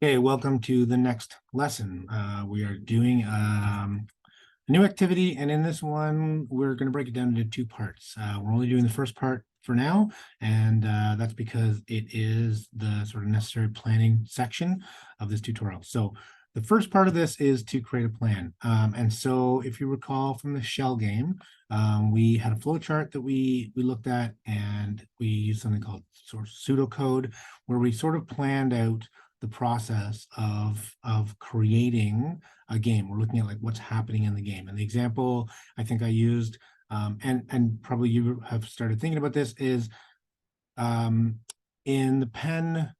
Okay, welcome to the next lesson. We are doing a new activity, and in this one, we're going to break it down into two parts. We're only doing the first part for now, and that's because it is the sort of necessary planning section of this tutorial. So the first part of this is to create a plan. And so if you recall from the shell game, we had a flowchart that we looked at, and we used something called sort of pseudocode, where we sort of planned out the process of creating a game. We're looking at like what's happening in the game. And the example I think I used, and probably you have started thinking about this, is in the pen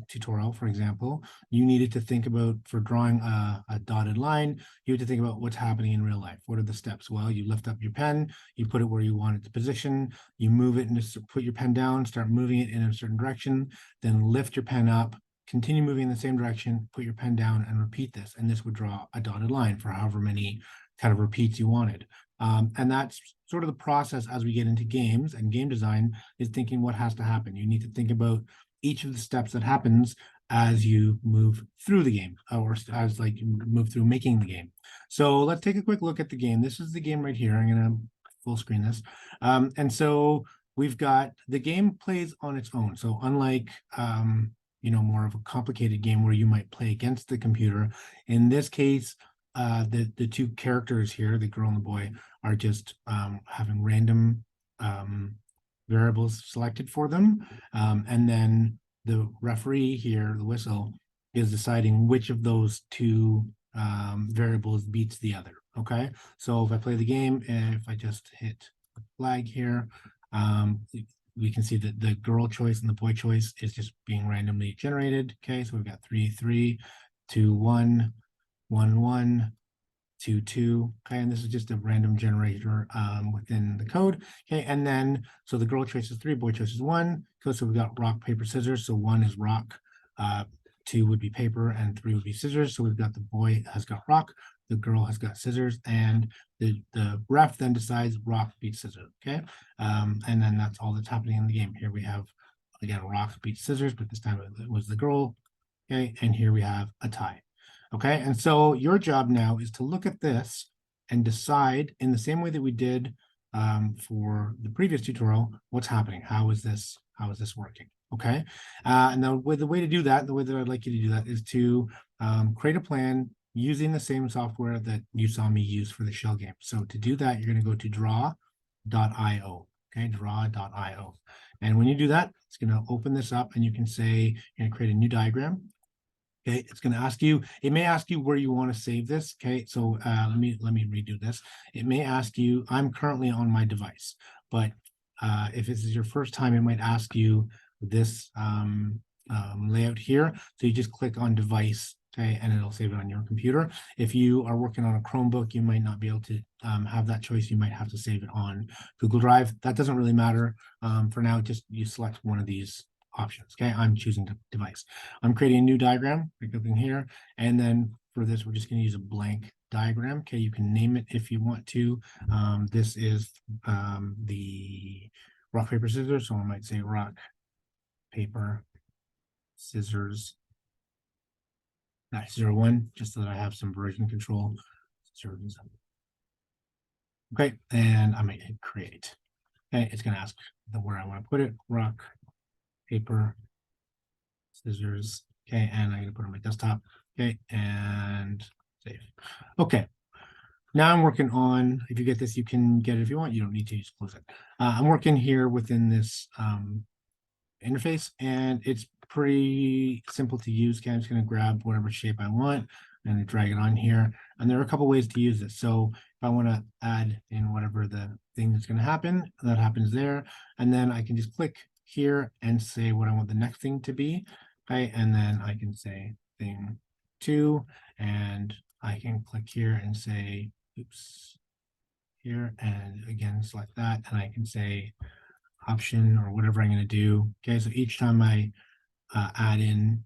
tutorial, for example, you needed to think about, for drawing a dotted line, you had to think about what's happening in real life. What are the steps? Well, you lift up your pen, you put it where you want it to position, you move it and just put your pen down, start moving it in a certain direction, then lift your pen up, continue moving in the same direction, put your pen down, and repeat this. And this would draw a dotted line for however many kind of repeats you wanted. And that's sort of the process as we get into games and game design, is thinking what has to happen. You need to think about each of the steps that happens as you move through the game, or as like you move through making the game. So let's take a quick look at the game. This is the game right here. I'm going to full screen this. And so we've got the game plays on its own. So unlike more of a complicated game where you might play against the computer, in this case, the two characters here, the girl and the boy, are just having random variables selected for them. And then the referee here, the whistle, is deciding which of those two variables beats the other. Okay, so if I play the game, if I just hit the flag here, we can see that the girl choice and the boy choice is just being randomly generated. Okay, so we've got 3, 3, 2, 1, 1, 1, 2, 2. Okay, and this is just a random generator within the code. Okay, and then so the girl choice is 3, boy choice is 1. So we've got rock, paper, scissors. So 1 is rock, 2 would be paper, and 3 would be scissors. So we've got the boy has got rock, the girl has got scissors, and the ref then decides rock beats scissors. Okay, and then that's all that's happening in the game. Here we have, again, rock beats scissors, but this time it was the girl. Okay, and here we have a tie. Okay, and so your job now is to look at this and decide, in the same way that we did for the previous tutorial, what's happening. How is this working? Okay, and now the way to do that, the way that I'd like you to do that, is to create a plan using the same software that you saw me use for the shell game. So to do that, you're going to go to draw.io. Okay, draw.io. And when you do that, it's going to open this up, and you can say you're going to create a new diagram. Okay, it's going to ask you, it may ask you where you want to save this. Okay, so let me redo this. It may ask you, I'm currently on my device, but if this is your first time, it might ask you this layout here. So you just click on device, okay, and it'll save it on your computer. If you are working on a Chromebook, you might not be able to have that choice. You might have to save it on Google Drive. That doesn't really matter. For now, just you select one of these options. Okay, I'm choosing the device. I'm creating a new diagram by clicking here, and then for this, we're just going to use a blank diagram. Okay, you can name it if you want to. This is the rock, paper, scissors, so I might say rock, paper, scissors, 01, just so that I have some version control. Okay, and I might hit create. Okay, it's going to ask where I want to put it. Rock, paper, scissors. Okay, and I'm going to put it on my desktop. Okay, and save. Okay, now I'm working on, if you get this, you can get it if you want. You don't need to, just close it. I'm working here within this interface, and it's pretty simple to use. Okay, I'm just going to grab whatever shape I want and drag it on here. And there are a couple ways to use this. So if I want to add in whatever the thing that's going to happen, that happens there. And then I can just click here and say what I want the next thing to be. Okay, and then I can say thing 2, and I can click here and say, oops, here, and again, select that, and I can say option or whatever I'm going to do. Okay, so each time I add in,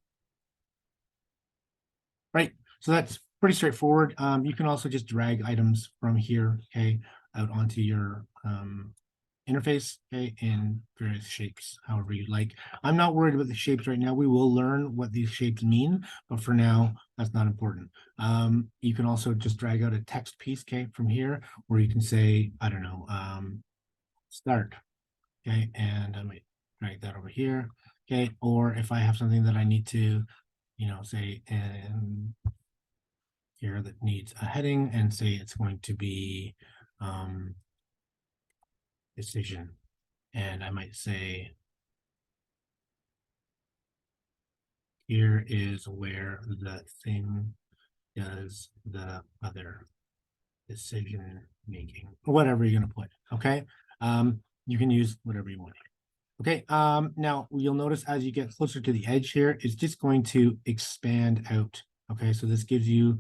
right? So that's pretty straightforward. You can also just drag items from here, okay, out onto your interface, okay, in various shapes, however you like. I'm not worried about the shapes right now. We will learn what these shapes mean, but for now, that's not important. You can also just drag out a text piece, okay, from here, where you can say, I don't know, start, okay, and I might drag that over here, okay, or if I have something that I need to, say, and here that needs a heading, and say it's going to be decision, and I might say here is where the thing does the other decision making, or whatever you're going to put. Okay. You can use whatever you want. Okay. Now you'll notice as you get closer to the edge here, it's just going to expand out. Okay. So this gives you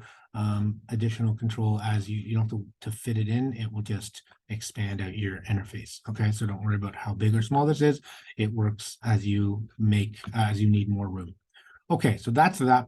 additional control as you don't have to fit it in. It will just expand out your interface. Okay. So don't worry about how big or small this is. It works as you need more room. Okay, so that's that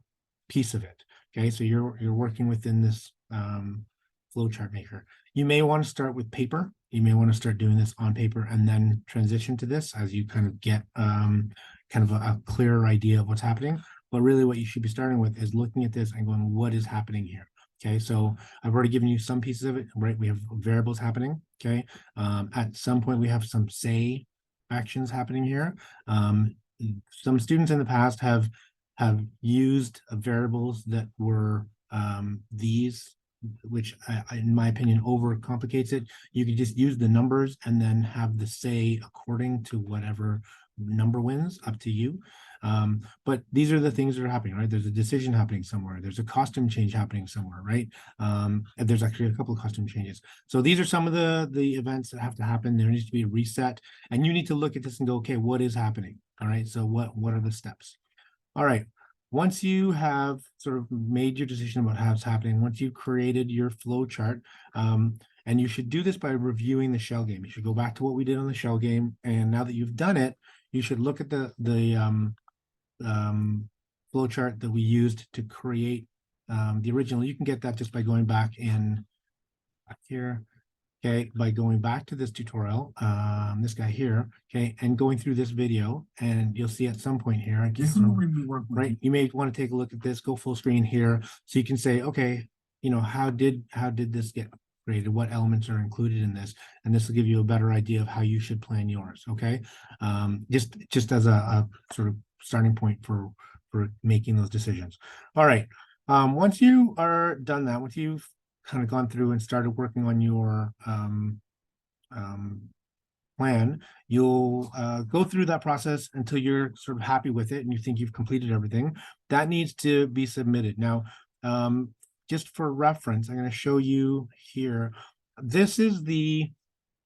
piece of it. Okay, so you're working within this flowchart maker. You may want to start with paper. You may want to start doing this on paper and then transition to this as you kind of get kind of a clearer idea of what's happening. But really what you should be starting with is looking at this and going, what is happening here? Okay, so I've already given you some pieces of it, right? We have variables happening. Okay, at some point we have some say actions happening here. Some students in the past have used variables that were these, which in my opinion overcomplicates it. You could just use the numbers and then have the say according to whatever number wins, up to you. But these are the things that are happening, right? There's a decision happening somewhere. There's a costume change happening somewhere, right? There's actually a couple of costume changes. So these are some of the events that have to happen. There needs to be a reset, and you need to look at this and go, okay, what is happening? All right, so what are the steps? All right. Once you have sort of made your decision about how it's happening, once you've created your flow chart, and you should do this by reviewing the shell game. You should go back to what we did on the shell game, and now that you've done it, you should look at the flow chart that we used to create the original. You can get that just by going back here. Okay, by going back to this tutorial, this guy here, okay, and going through this video, and you'll see at some point here, right, you may want to take a look at this, go full screen here, so you can say, okay, how did this get created? What elements are included in this? And this will give you a better idea of how you should plan yours, okay? Just as a sort of starting point for making those decisions. All right, once you are done that, once you've kind of gone through and started working on your plan, you'll go through that process until you're sort of happy with it and you think you've completed everything. That needs to be submitted. Now, just for reference, I'm going to show you here. This is the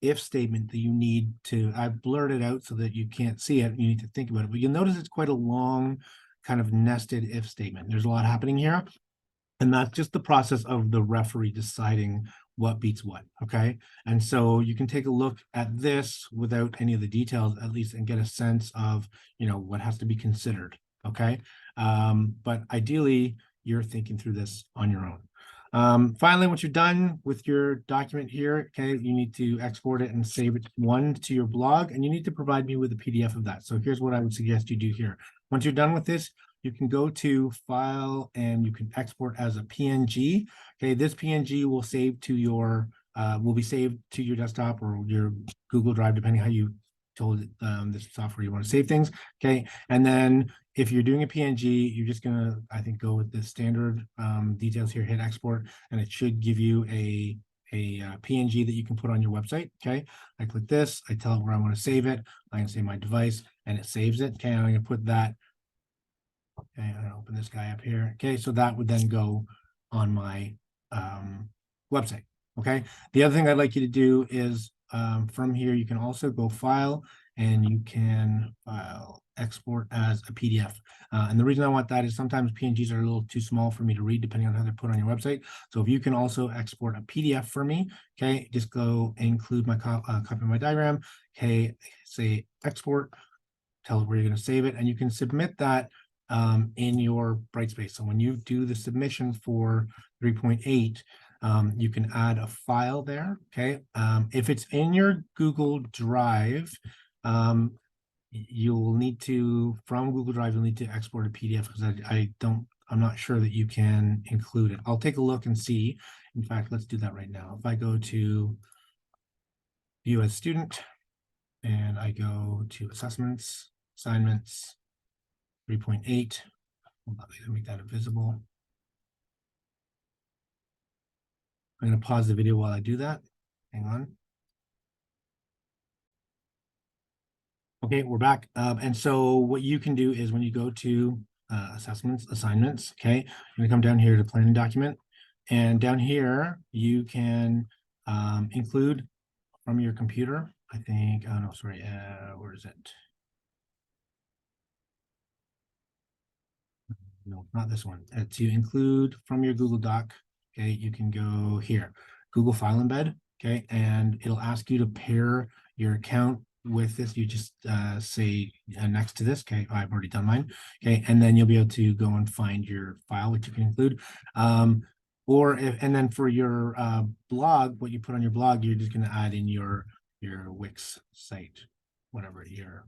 if statement that you need to, I've blurred it out so that you can't see it. You need to think about it, but you'll notice it's quite a long kind of nested if statement. There's a lot happening here. And that's just the process of the referee deciding what beats what, okay? And so you can take a look at this without any of the details, at least, and get a sense of, what has to be considered, okay? But ideally, you're thinking through this on your own. Finally, once you're done with your document here, okay, you need to export it and save it to your blog, and you need to provide me with a PDF of that. So here's what I would suggest you do here. Once you're done with this, you can go to file and you can export as a PNG. Okay, this PNG will be saved to your desktop or your Google Drive, depending how you told this software you want to save things. Okay, and then if you're doing a PNG, you're just gonna, I think, go with the standard details here, hit export, and it should give you a PNG that you can put on your website. Okay, I click this, I tell it where I want to save it. I can say my device, and it saves it. Okay, I'm gonna put that. Okay, I'm gonna open this guy up here. Okay, so that would then go on my website. Okay, the other thing I'd like you to do is from here, you can also go file and you can file export as a PDF. And the reason I want that is sometimes PNGs are a little too small for me to read depending on how they're put on your website. So if you can also export a PDF for me, okay, just go include my copy of my diagram. Okay, say export, tell it where you're going to save it, and you can submit that in your Brightspace. So when you do the submission for 3.8, You can add a file there, okay? If it's in your Google Drive, you'll need to, from Google Drive, you'll need to export a PDF because I'm not sure that you can include it. I'll take a look and see. In fact, let's do that right now. If I go to View as Student, and I go to Assessments, Assignments, 3.8. Hold on, let me make that invisible. I'm going to pause the video while I do that. Hang on. Okay, we're back. And so what you can do is when you go to assessments, assignments, okay, you're going to come down here to planning document. And down here, you can include from your computer, I think, oh no, sorry, where is it? No, not this one. To include from your Google Doc, okay, you can go here, Google File Embed, okay, and it'll ask you to pair your account with this. You just say next to this, okay, I've already done mine, okay, and then you'll be able to go and find your file, which you can include. And then for your blog, what you put on your blog, you're just going to add in your Wix site, whatever your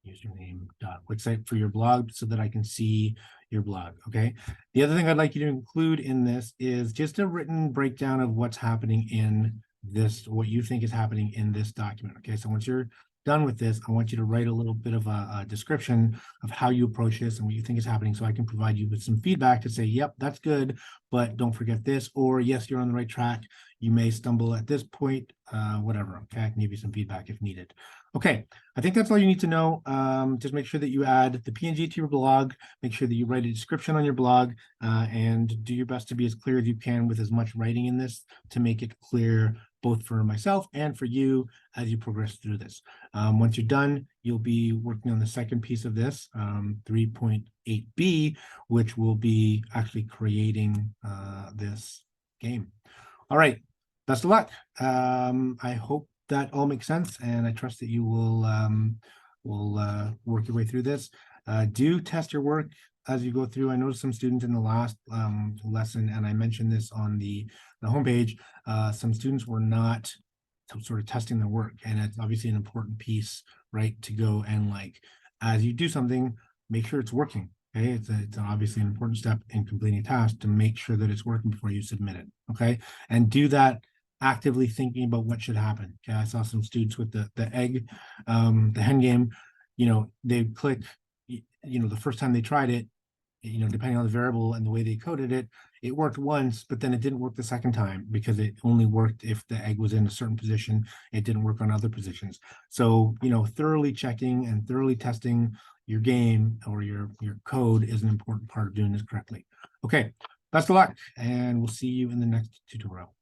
username.wixsite for your blog so that I can see your blog. Okay. The other thing I'd like you to include in this is just a written breakdown of what's happening in this, what you think is happening in this document. Okay. So once you're done with this, I want you to write a little bit of a description of how you approach this and what you think is happening so I can provide you with some feedback to say, yep, that's good, but don't forget this, or yes, you're on the right track. You may stumble at this point, whatever. Okay. I can give you some feedback if needed. Okay, I think that's all you need to know. Just make sure that you add the PNG to your blog, make sure that you write a description on your blog, and do your best to be as clear as you can with as much writing in this to make it clear both for myself and for you as you progress through this. Once you're done, you'll be working on the second piece of this, 3.8b, which will be actually creating this game. All right, best of luck. I hope that all makes sense, and I trust that you will work your way through this. Do test your work as you go through. I noticed some students in the last lesson, and I mentioned this on the homepage, some students were not sort of testing their work, and it's obviously an important piece, right, to go and, like, as you do something, make sure it's working. Okay, it's obviously an important step in completing a task to make sure that it's working before you submit it. Okay, and do that actively thinking about what should happen. Okay, I saw some students with the egg, the hen game. You know, they click. You know, the first time they tried it, you know, depending on the variable and the way they coded it, it worked once, but then it didn't work the second time because it only worked if the egg was in a certain position. It didn't work on other positions. So, you know, thoroughly checking and thoroughly testing your game or your code is an important part of doing this correctly. Okay, best of luck, and we'll see you in the next tutorial.